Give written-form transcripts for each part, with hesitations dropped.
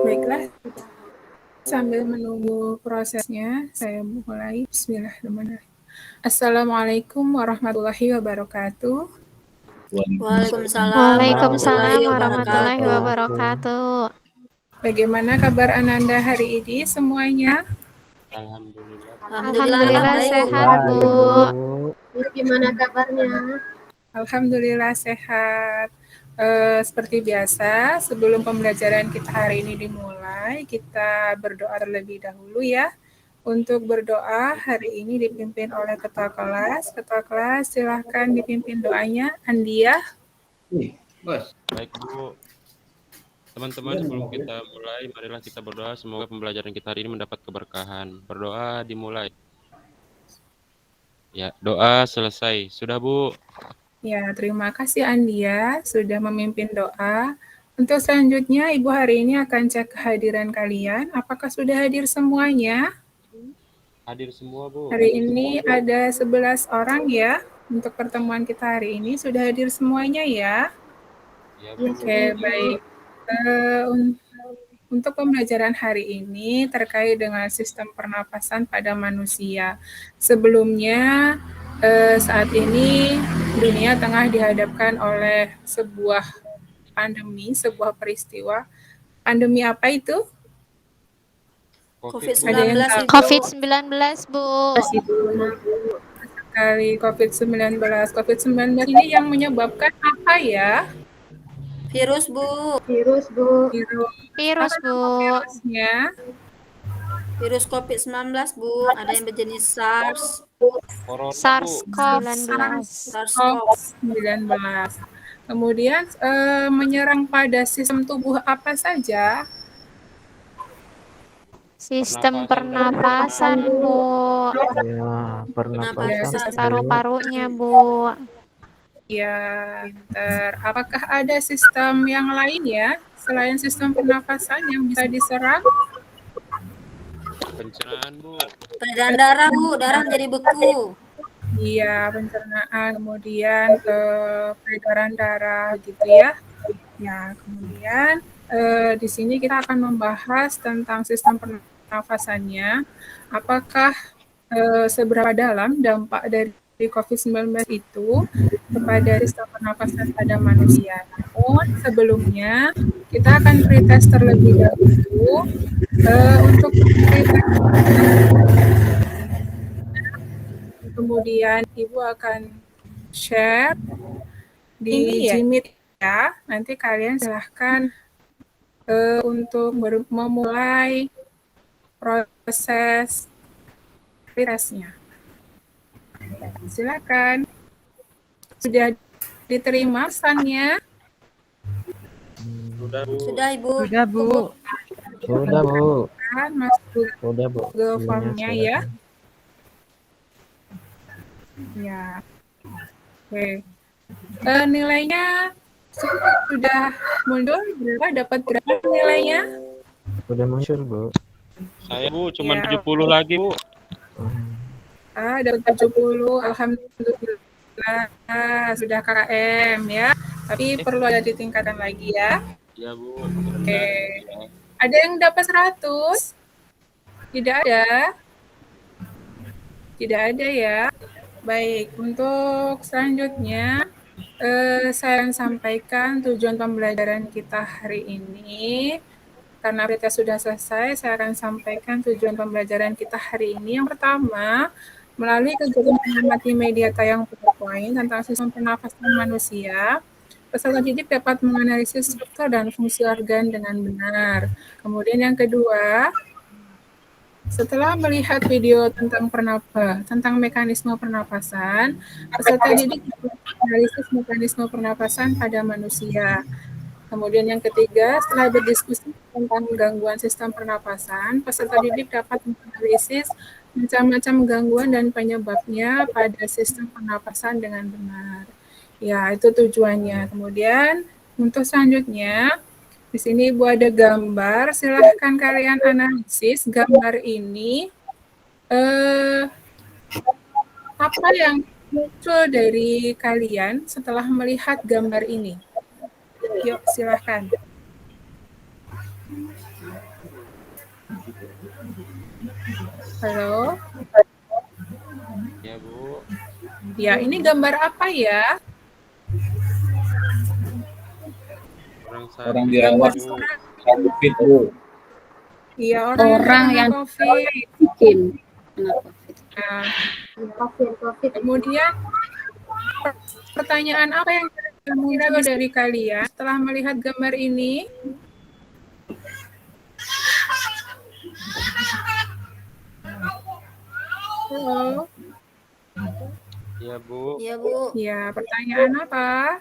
Baiklah, sambil menunggu prosesnya, saya mulai. Bismillahirrahmanirrahim. Assalamualaikum warahmatullahi wabarakatuh. Waalaikumsalam Waalaikumsalam warahmatullahi warahmatullahi wabarakatuh. wabarakatuh. Bagaimana kabar Ananda hari ini semuanya? Alhamdulillah. Alhamdulillah baik, Bu. sehat, Bu. Gimana kabarnya? Alhamdulillah sehat. Seperti biasa, sebelum pembelajaran kita hari ini dimulai, kita berdoa terlebih dahulu ya. Untuk berdoa hari ini dipimpin oleh ketua kelas. Ketua kelas silahkan dipimpin doanya. Andia. Baik, Bu. Teman-teman, sebelum kita mulai, marilah kita berdoa. Semoga pembelajaran kita hari ini mendapat keberkahan. Berdoa dimulai. Ya, doa selesai. Sudah, Bu. Ya, terima kasih Andia sudah memimpin doa. Untuk selanjutnya, Ibu hari ini akan cek kehadiran kalian. Apakah sudah hadir semuanya? Hadir semua, Bu. Hari ini ada 11 orang ya. Untuk pertemuan kita hari ini sudah hadir semuanya ya. Ya, Bu. Oke, baik. Untuk pembelajaran hari ini terkait dengan sistem pernapasan pada manusia. Sebelumnya, saat ini dunia tengah dihadapkan oleh sebuah pandemi, sebuah peristiwa. Pandemi apa itu? COVID-19, Ada yang tahu? Ibu. COVID-19, Bu. Sekali COVID-19. COVID-19 ini yang menyebabkan apa ya? Virus, Bu. Virus. Virus, Apa Bu. nama virusnya? Virus COVID-19, Bu. Ada yang berjenis SARS. Corona, Bu. SARS-CoV-19. SARS-CoV-19. Kemudian menyerang pada sistem tubuh apa saja? Sistem pernapasan, Bu. Ya, pernapasan Pernapasan. Paru-parunya, Bu. Ya, apakah ada sistem yang lain ya selain sistem pernapasan yang bisa diserang? Pencernaan, Bu. Peredaran darah, Bu. Darah menjadi beku. Iya, pencernaan, kemudian peredaran darah gitu ya. Ya, kemudian di sini kita akan membahas tentang sistem pernafasannya. Apakah seberapa dalam dampak dari COVID-19 itu kepada sistem pernafasan pada manusia. Namun sebelumnya kita akan pretest terlebih dahulu untuk kemudian Ibu akan share di Jimit ya. Nanti kalian silahkan untuk memulai proses pretestnya. Silakan. Sudah diterima pesannya? Sudah, Bu. Sudah, Ibu. Sudah, Bu. Sudah, Bu. Kan masuk Sudah, Bu. Google Form-nya ya. Silakan. Ya. Oke. Nilainya sudah muncul berapa? Dapat berapa nilainya? Sudah muncul, Bu. Saya, Bu, cuma Ya. 70 lagi, Bu. Dapat 70. Alhamdulillah. Sudah KKM ya. Tapi perlu ada ditingkatkan lagi ya. Ya, Bu. Oke. Ada yang dapat 100? Tidak ada? Tidak ada ya. Baik, untuk selanjutnya saya akan sampaikan tujuan pembelajaran kita hari ini. Karena kita sudah selesai, saya akan sampaikan tujuan pembelajaran kita hari ini. Yang pertama, melalui kegiatan mengamati media tayang PowerPoint tentang sistem pernafasan manusia, peserta didik dapat menganalisis struktur dan fungsi organ dengan benar. Kemudian yang kedua, setelah melihat video tentang mekanisme pernapasan, peserta didik dapat menganalisis mekanisme pernapasan pada manusia. Kemudian yang ketiga, setelah berdiskusi tentang gangguan sistem pernapasan, peserta didik dapat menganalisis macam-macam gangguan dan penyebabnya pada sistem pernapasan dengan benar. Ya, itu tujuannya. Kemudian untuk selanjutnya, di sini Ibu ada gambar, silahkan kalian analisis gambar ini. Apa yang muncul dari kalian setelah melihat gambar ini? Yuk, silahkan. Halo? Ya, Bu. Ya, ini gambar apa ya? Orang Orang sakit, dirawat Bu. COVID, Bu. Iya, orang yang terkena COVID. bikin kenapa? Nah, Pasien COVID. kemudian pertanyaan apa yang kira-kira muncul dari kalian setelah melihat gambar ini? Halo? Ya, Bu. Iya, Bu. Ya, pertanyaan apa?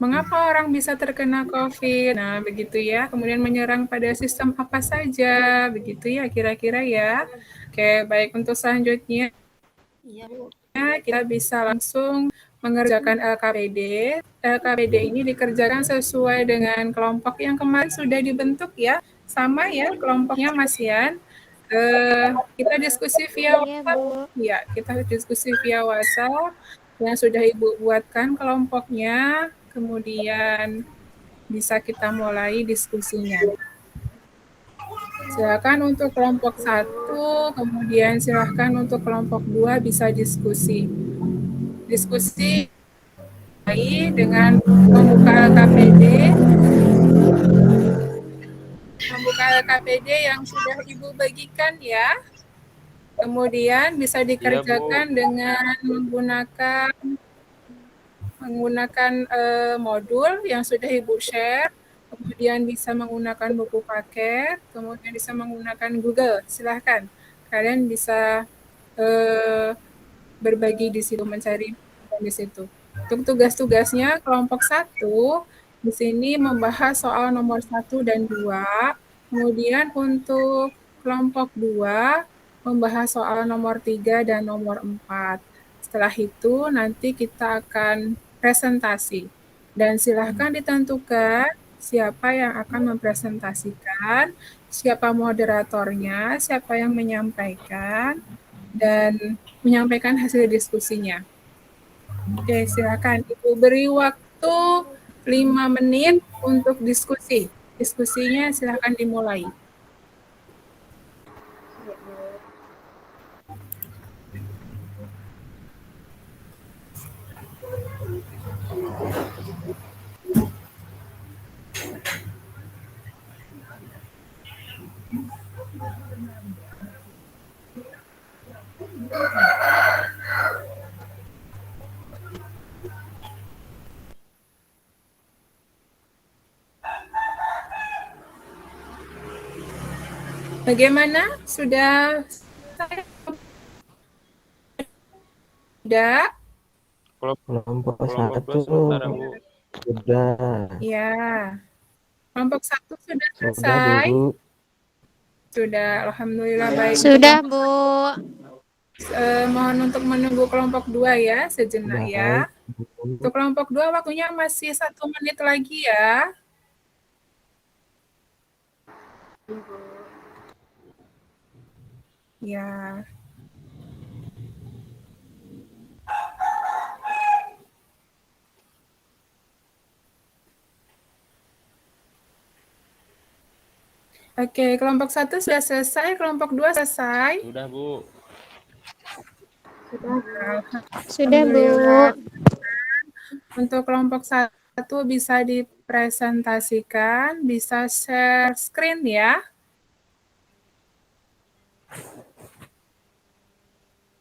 Mengapa orang bisa terkena COVID? Nah, begitu ya. Kemudian menyerang pada sistem apa saja? Begitu ya, kira-kira ya. Oke, baik. Untuk selanjutnya, Iya, Bu. kita bisa langsung mengerjakan LKPD. LKPD ini dikerjakan sesuai dengan kelompok yang kemarin sudah dibentuk ya. Sama ya kelompoknya Mas Yan. Kita diskusi via Iya, WhatsApp. Bu. Ya, kita diskusi via WhatsApp yang sudah Ibu buatkan kelompoknya. Kemudian bisa kita mulai diskusinya. Silakan untuk kelompok 1, kemudian silakan untuk kelompok 2 bisa diskusi. Diskusi dengan membuka LKPD, yang sudah Ibu bagikan ya. Kemudian bisa dikerjakan dengan menggunakan modul yang sudah Ibu share, kemudian bisa menggunakan buku paket, kemudian bisa menggunakan Google. Silahkan, kalian bisa berbagi di situ, mencari di situ. Untuk tugas-tugasnya, kelompok 1 di sini membahas soal nomor 1 dan 2, kemudian untuk kelompok 2 membahas soal nomor 3 dan nomor 4. Setelah itu nanti kita akan presentasi. Dan silahkan ditentukan siapa yang akan mempresentasikan, siapa moderatornya, siapa yang menyampaikan, dan menyampaikan hasil diskusinya. Oke, silakan Ibu beri waktu 5 menit untuk diskusi. Diskusinya silakan dimulai. Bagaimana? Sudah? Kelompok Kelompok 1 sementara, Bu. sudah. Ya. Kelompok 1 sudah Sudah, selesai? Bu. Sudah, alhamdulillah baik. Sudah, Bu. Mohon untuk menunggu kelompok 2 ya, sejenak ya. Baik. Untuk kelompok 2 waktunya masih 1 menit lagi ya. Ya. Oke, kelompok 1 sudah selesai, kelompok 2 selesai. Sudah, Bu. Sudah, Bu. Alhamdulillah. Untuk kelompok 1 bisa dipresentasikan, bisa share screen ya.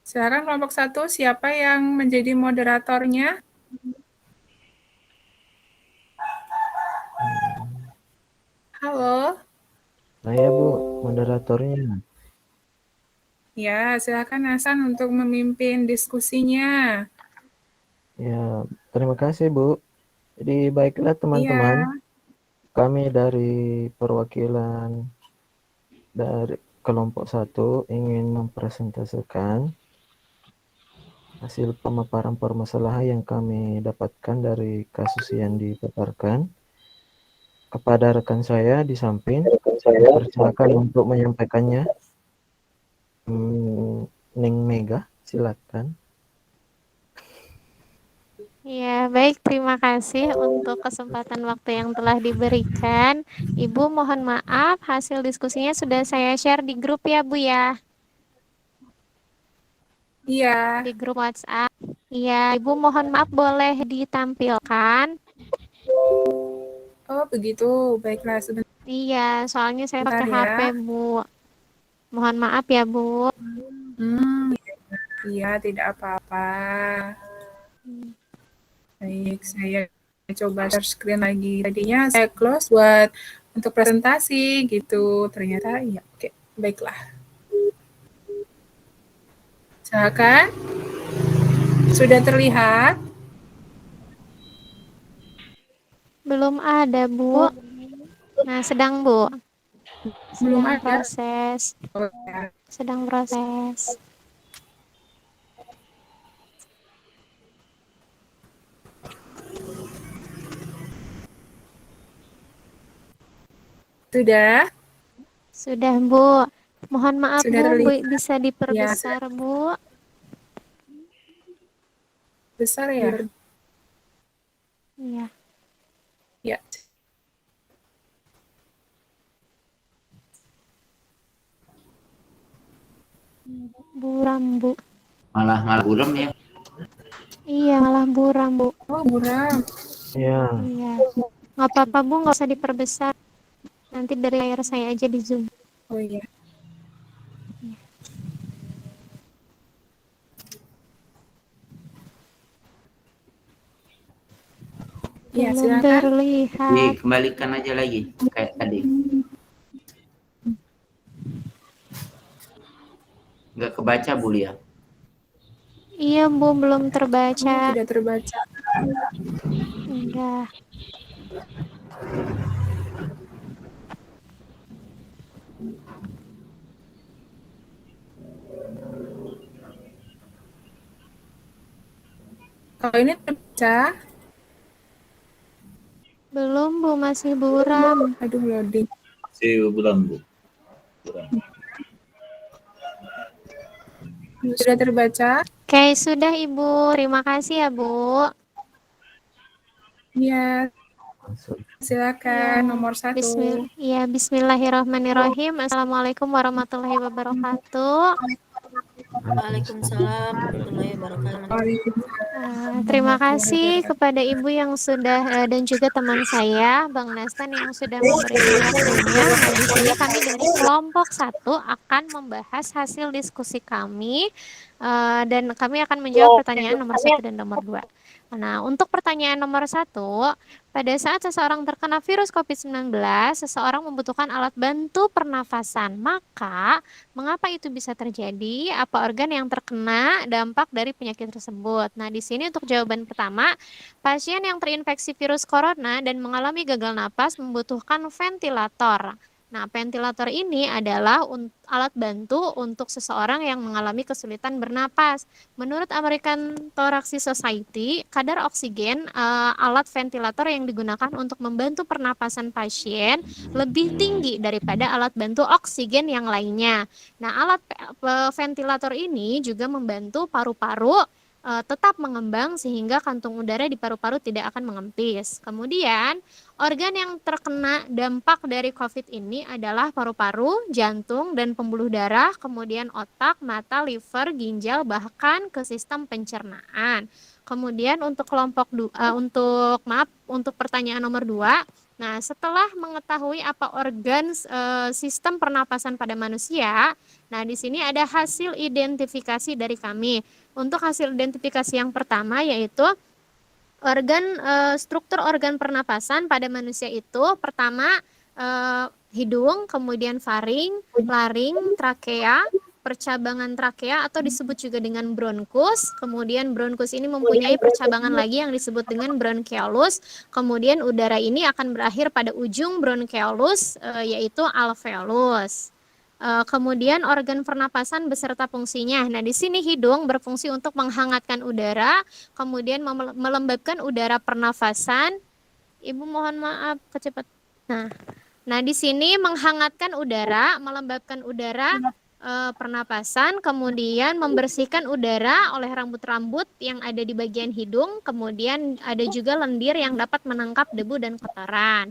Silakan kelompok 1, siapa yang menjadi moderatornya? Halo? Saya, Bu, moderatornya. Ya, silakan Hasan untuk memimpin diskusinya. Ya, terima kasih, Bu. Jadi baiklah teman-teman, kami dari perwakilan dari kelompok 1 ingin mempresentasikan hasil pemaparan permasalahan yang kami dapatkan dari kasus yang dipaparkan. Kepada rekan saya di samping, saya persilakan untuk menyampaikannya. Ning Mega, silakan. Ya, baik. Terima kasih untuk kesempatan waktu yang telah diberikan. Ibu, mohon maaf, hasil diskusinya sudah saya share di grup ya, Bu ya. Iya. Di grup WhatsApp. Iya, Ibu mohon maaf boleh ditampilkan. Oh, begitu. Baiklah, sebentar Iya, soalnya saya pakai HP, ya. Bu. Mohon maaf ya, Bu. Iya, tidak apa-apa. Baik, saya coba share screen lagi. Tadinya saya close buat untuk presentasi gitu. Ternyata ya, oke. Baiklah. Silakan. Sudah terlihat? Belum ada, Bu. Nah, sedang, Bu. Belum Sedang ada. proses. Oh, ya. Sedang proses. Sudah? Sudah, Bu. Mohon maaf, Sudah Bu, terlihat. bisa diperbesar, Bu. Besar ya? Iya. Ya. Buram, Bu. Malah buram ya. Iya, malah buram, Bu. Oh, buram. Ya, Iya. Nggak apa-apa, Bu, nggak usah diperbesar. Nanti dari layar saya aja di Zoom. Oh iya. Ya, Belum silakan. terlihat. Dikembalikan aja lagi kayak tadi. Nggak kebaca Bu Lia. Iya, Bu, belum Oh, terbaca. tidak terbaca. Udah. Kalau ini terbaca, Belum, Bu, masih buram. aduh loading. Masih buram, Bu. Buram. Sudah terbaca? Oke, sudah, Ibu. Terima kasih ya, Bu. Ya, masuk. silakan nomor 1. Bismillahirrahmanirrahim. Assalamualaikum warahmatullahi wabarakatuh. Waalaikumsalam warahmatullahi wabarakatuh. Terima kasih kepada Ibu yang sudah dan juga teman saya, Bang Nastan yang sudah memberikan waktunya. Nah, di sini kami dari kelompok 1 akan membahas hasil diskusi kami dan kami akan menjawab pertanyaan nomor 1 dan nomor 2. Nah, untuk pertanyaan nomor 1, pada saat seseorang terkena virus COVID-19, seseorang membutuhkan alat bantu pernafasan. Maka, mengapa itu bisa terjadi? Apa organ yang terkena dampak dari penyakit tersebut? Nah, di sini untuk jawaban pertama, pasien yang terinfeksi virus corona dan mengalami gagal napas membutuhkan ventilator. Nah, ventilator ini adalah alat bantu untuk seseorang yang mengalami kesulitan bernapas. Menurut American Thoracic Society, kadar oksigen alat ventilator yang digunakan untuk membantu pernapasan pasien lebih tinggi daripada alat bantu oksigen yang lainnya. Nah, alat ventilator ini juga membantu paru-paru tetap mengembang sehingga kantung udara di paru-paru tidak akan mengempis. Kemudian, organ yang terkena dampak dari COVID ini adalah paru-paru, jantung, dan pembuluh darah, kemudian otak, mata, liver, ginjal, bahkan ke sistem pencernaan. Kemudian untuk untuk pertanyaan nomor 2, nah setelah mengetahui apa organ sistem pernapasan pada manusia, nah di sini ada hasil identifikasi dari kami. Untuk hasil identifikasi yang pertama yaitu struktur organ pernapasan pada manusia itu pertama hidung, kemudian faring, laring, trakea, percabangan trakea atau disebut juga dengan bronkus. Kemudian bronkus ini mempunyai percabangan lagi yang disebut dengan bronchiolus. Kemudian udara ini akan berakhir pada ujung bronchiolus yaitu alveolus. Kemudian organ pernapasan beserta fungsinya. Nah, di sini hidung berfungsi untuk menghangatkan udara, kemudian melembabkan udara pernafasan. Ibu mohon maaf kecepatan. Nah, di sini menghangatkan udara, melembabkan udara, pernapasan, kemudian membersihkan udara oleh rambut-rambut yang ada di bagian hidung, kemudian ada juga lendir yang dapat menangkap debu dan kotoran.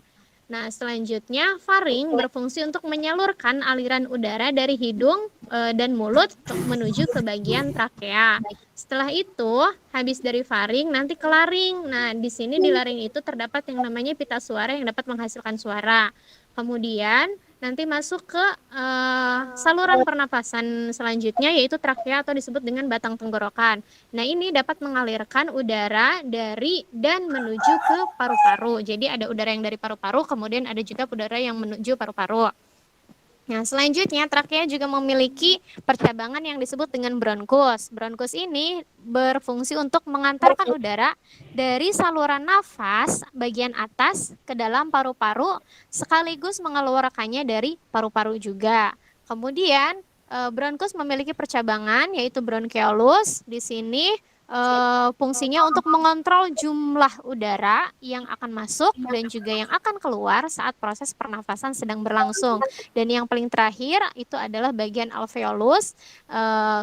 Nah, selanjutnya faring berfungsi untuk menyalurkan aliran udara dari hidung dan mulut menuju ke bagian trakea. Setelah itu, habis dari faring nanti ke laring. Nah, di sini di laring itu terdapat yang namanya pita suara yang dapat menghasilkan suara. Kemudian nanti masuk ke saluran pernapasan selanjutnya yaitu trakea atau disebut dengan batang tenggorokan. Nah, ini dapat mengalirkan udara dari dan menuju ke paru-paru. Jadi ada udara yang dari paru-paru, kemudian ada juga udara yang menuju paru-paru. Nah, selanjutnya trakea juga memiliki percabangan yang disebut dengan bronkus. Bronkus ini berfungsi untuk mengantarkan udara dari saluran nafas bagian atas ke dalam paru-paru sekaligus mengeluarkannya dari paru-paru juga. Kemudian bronkus memiliki percabangan yaitu bronchiolus. Di sini fungsinya untuk mengontrol jumlah udara yang akan masuk dan juga yang akan keluar saat proses pernafasan sedang berlangsung. Dan yang paling terakhir itu adalah bagian alveolus.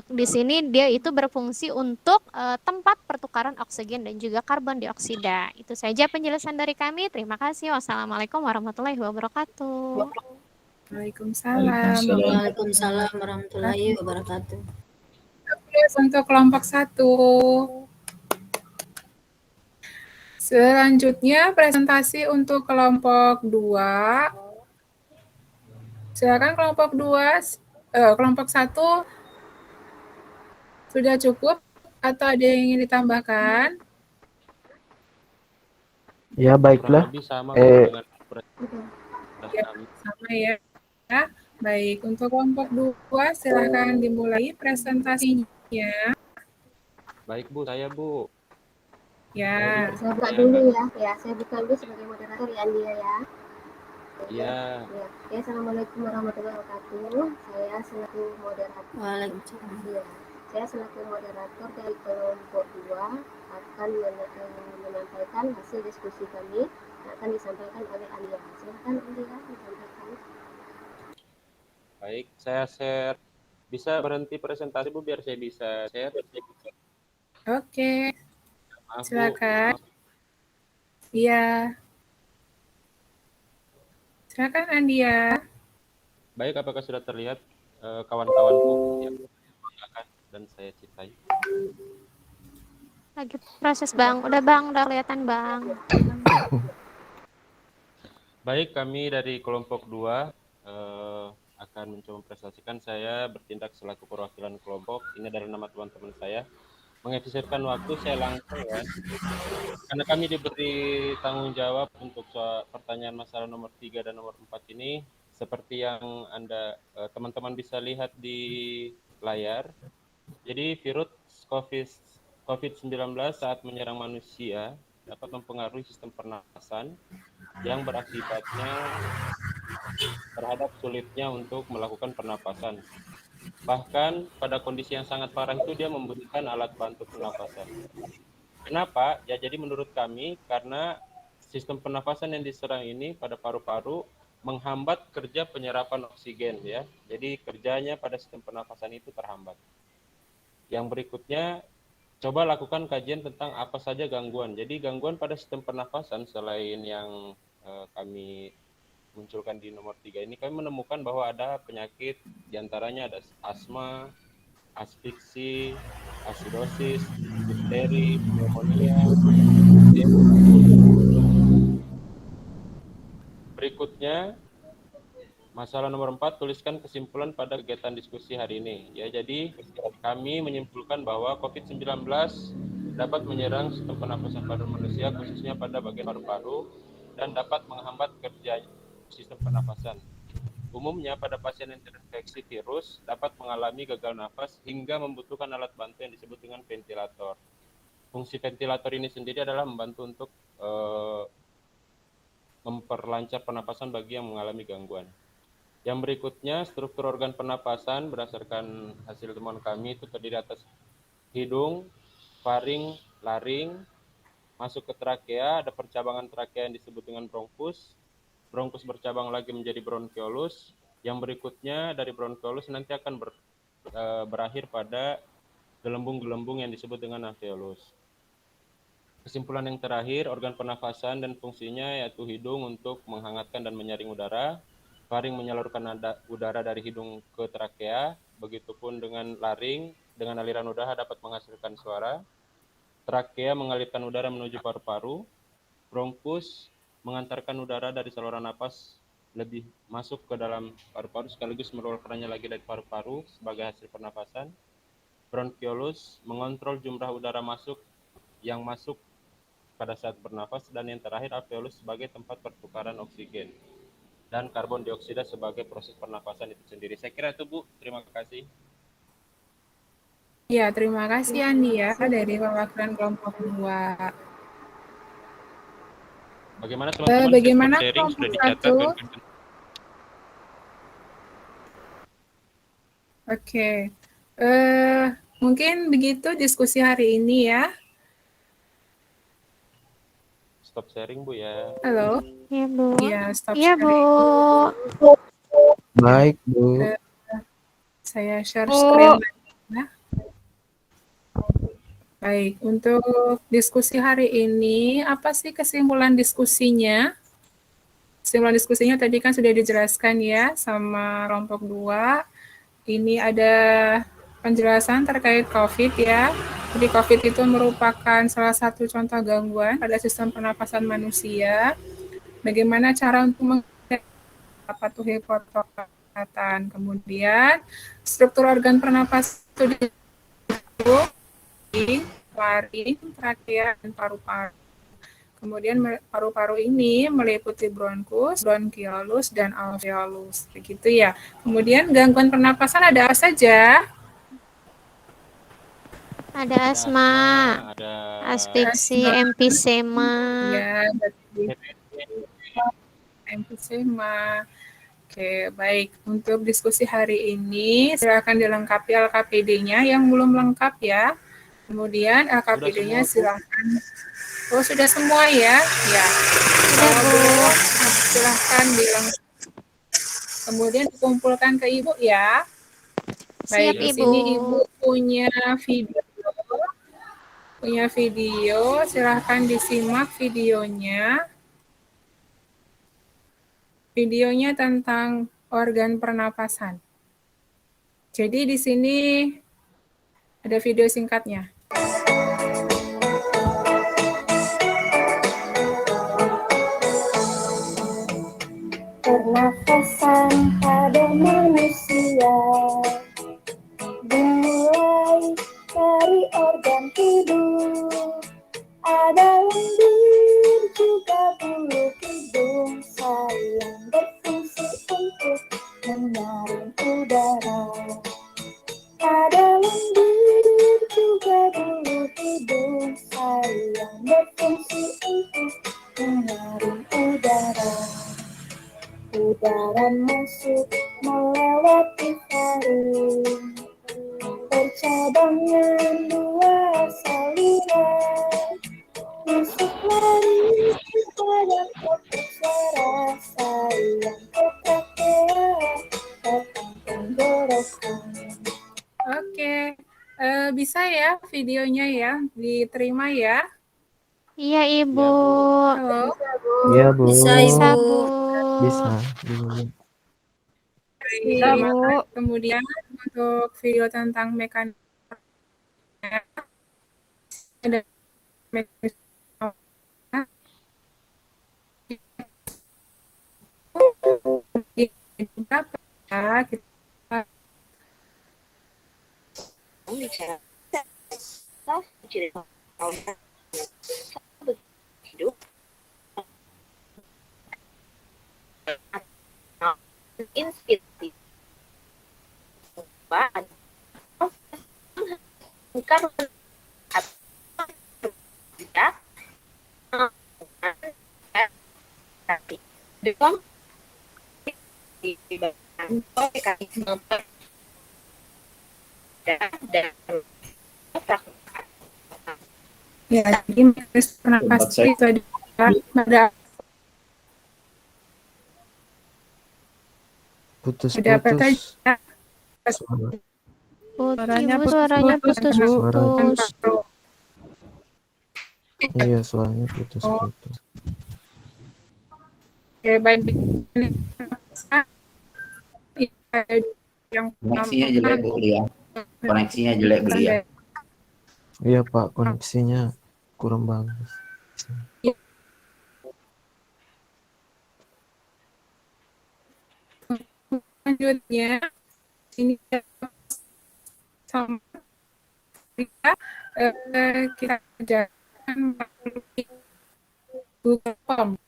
Di sini dia itu berfungsi untuk tempat pertukaran oksigen dan juga karbon dioksida. Itu saja penjelasan dari kami. Terima kasih. Wassalamualaikum warahmatullahi wabarakatuh. Waalaikumsalam. Waalaikumsalam warahmatullahi wabarakatuh. Untuk kelompok 1. Selanjutnya presentasi untuk kelompok 2. Silakan kelompok 2, kelompok 1 sudah cukup atau ada yang ingin ditambahkan? Ya, baiklah. Kurang lebih sama dengan Ya, sama ya. Baik, untuk kelompok 2 silakan dimulai presentasinya. Baik, Bu. Saya, Bu. Ya. Saya buka dulu ya. Ya, saya buka dulu sebagai moderator ya, Andia ya. Iya. Ya. Oke, assalamualaikum warahmatullahi wabarakatuh. Saya selaku moderator. Waalaikumsalam. Ya, saya selaku moderator dari kelompok 2 akan menyampaikan hasil diskusi kami yang akan disampaikan oleh Andia. Silakan Andia disampaikan. Baik, saya share. Bisa berhenti presentasi, Bu, biar saya bisa share. Oke. Maaf, Bu. Silakan. Iya. Silakan Andia. Baik, apakah sudah terlihat kawan-kawanku yang saya dan saya cintai? Lagi proses, Bang. Udah, Bang. Udah kelihatan, Bang. Baik, kami dari kelompok 2 akan mencoba mempresentasikan. Saya bertindak selaku perwakilan kelompok. Ini adalah nama teman-teman saya. Mengefisienkan waktu, saya langsung ya. Karena kami diberi tanggung jawab untuk pertanyaan masalah nomor 3 dan nomor 4 ini, seperti yang teman-teman bisa lihat di layar. Jadi virus COVID-19 saat menyerang manusia dapat mempengaruhi sistem pernafasan yang berakibatnya terhadap sulitnya untuk melakukan pernapasan. Bahkan pada kondisi yang sangat parah itu dia membutuhkan alat bantu pernapasan. Kenapa? Ya, jadi menurut kami karena sistem pernapasan yang diserang ini pada paru-paru menghambat kerja penyerapan oksigen ya. Jadi kerjanya pada sistem pernapasan itu terhambat. Yang berikutnya, coba lakukan kajian tentang apa saja gangguan. Jadi gangguan pada sistem pernapasan selain yang kami munculkan di nomor 3 ini, kami menemukan bahwa ada penyakit, diantaranya ada asma, asfiksi, asidosis, difteri, pneumonia. Berikutnya, masalah nomor 4, tuliskan kesimpulan pada kegiatan diskusi hari ini. Ya, jadi kami menyimpulkan bahwa COVID-19 dapat menyerang sistem pernapasan pada manusia, khususnya pada bagian paru-paru, dan dapat menghambat kerja sistem pernapasan. Umumnya pada pasien yang terinfeksi virus dapat mengalami gagal nafas hingga membutuhkan alat bantu yang disebut dengan ventilator. Fungsi ventilator ini sendiri adalah membantu untuk memperlancar pernapasan bagi yang mengalami gangguan. Yang berikutnya, struktur organ pernapasan berdasarkan hasil temuan kami itu terdiri atas hidung, faring, laring, masuk ke trakea, ada percabangan trakea yang disebut dengan bronkus. Bronkus bercabang lagi menjadi bronchiolus. Yang berikutnya dari bronchiolus nanti akan berakhir pada gelembung-gelembung yang disebut dengan alveolus. Kesimpulan yang terakhir, organ pernafasan dan fungsinya yaitu hidung untuk menghangatkan dan menyaring udara, faring menyalurkan udara dari hidung ke trakea, begitupun dengan laring dengan aliran udara dapat menghasilkan suara, trakea mengalirkan udara menuju paru-paru, bronkus mengantarkan udara dari saluran napas lebih masuk ke dalam paru-paru sekaligus mengeluarkannya lagi dari paru-paru sebagai hasil pernafasan, bronkiolus mengontrol jumlah udara yang masuk pada saat bernapas, dan yang terakhir alveolus sebagai tempat pertukaran oksigen dan karbon dioksida sebagai proses pernapasan itu sendiri. Saya kira itu Bu, terima kasih. Ya, terima kasih Andi ya dari perwakilan kelompok 2. Bagaimana teman-teman? Bagaimana sharing kelompok sudah dicatat? 1? Oke. Mungkin begitu diskusi hari ini ya. Stop sharing Bu ya. Halo? Iya, Bu. Iya, stop Iya, Bu. sharing. Baik, Bu. Saya share screen lagi ya. Baik, untuk diskusi hari ini, apa sih kesimpulan diskusinya? Kesimpulan diskusinya tadi kan sudah dijelaskan ya sama kelompok 2. Ini ada penjelasan terkait COVID ya. Jadi COVID itu merupakan salah satu contoh gangguan pada sistem pernapasan manusia. Bagaimana cara untuk mematuhi protokol kesehatan. Kemudian struktur organ pernapasan itu di laring, trakea, dan paru-paru. Kemudian paru-paru ini meliputi bronkus, bronkiolus, dan alveolus. Begitu ya. Kemudian gangguan pernapasan ada apa saja? Ada asma, ada asfiksi, emfisema. Ya, emfisema. Oke, baik. Untuk diskusi hari ini, silakan dilengkapi LKPD-nya yang belum lengkap ya. Kemudian LKPD-nya silakan. Oh, sudah semua ya? Ya. Kalau belum, silakan dilengkapi. Kemudian dikumpulkan ke Ibu ya. Baik, Siap, di Ibu. sini Ibu punya video, silahkan disimak videonya. Videonya tentang organ pernapasan. Jadi di sini ada video singkatnya. Pernafasan pada manusia dimulai dari organ hidung. Ada lendir juga bulu hidung yang berfungsi untuk menyaring udara. Ada lendir juga bulu hidung yang berfungsi untuk menyaring udara. Udara masuk melewati faring, bercabangnya dua saluran, masuk lari kepada kotak suara yang ke trakea, datang tenggorokan. Oke, bisa ya videonya ya, diterima ya? Iya, Ibu. Halo? Iya, Bu. Bisa, Bisa, Ibu. Bu. Bisa. Iya, Bu. Kemudian untuk video tentang mekanisme ada inspiratif. Bukan ya, jadi mekanisme pernapasan itu ada Putus-putus. Ibu suaranya putus-putus. Iya, suaranya putus-putus. Oke, baik. Yang Koneksinya jelek Bu Lia. Koneksinya jelek Bu Lia. Iya Pak, koneksinya kurang bagus. Selanjutnya ini sama kita kerjakan Google Form.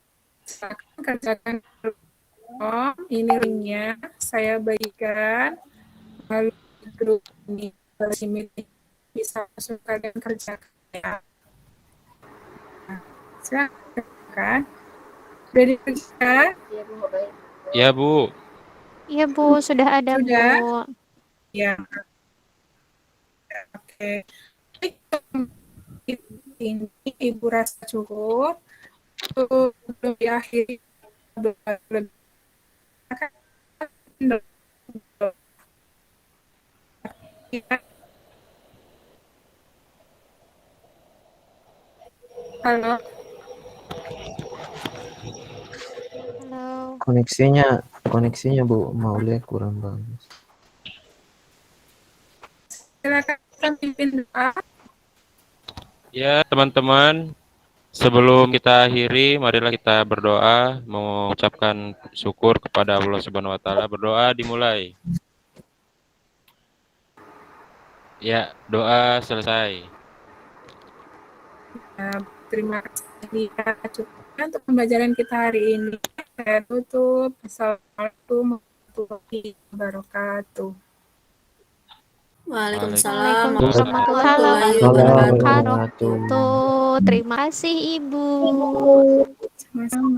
Silakan kerjakan Google Form. Ini linknya saya bagikan lalu di grup ini bisa langsung kalian kerjakan ya. Nah, silakan. Sudah dikerjakan? Iya Bu, baik. Ya, Bu. Iya Bu, sudah ada Sudah? Bu. Ya. Oke. Ini Ibu rasa cukup. Belum diakhiri. Halo. Halo. Koneksinya Bu Maulia kurang bagus. Silakan pimpin doa. Ya, teman-teman, sebelum kita akhiri, marilah kita berdoa, mengucapkan syukur kepada Allah Subhanahu wa taala. Berdoa dimulai. Ya, doa selesai. Terima kasih cukupnya untuk pembelajaran kita hari ini. Saya tutup. Assalamualaikum warahmatullahi wabarakatuh. Waalaikumsalam Warahmatullahi wabarakatuh. Terima kasih Ibu. Sama-sama.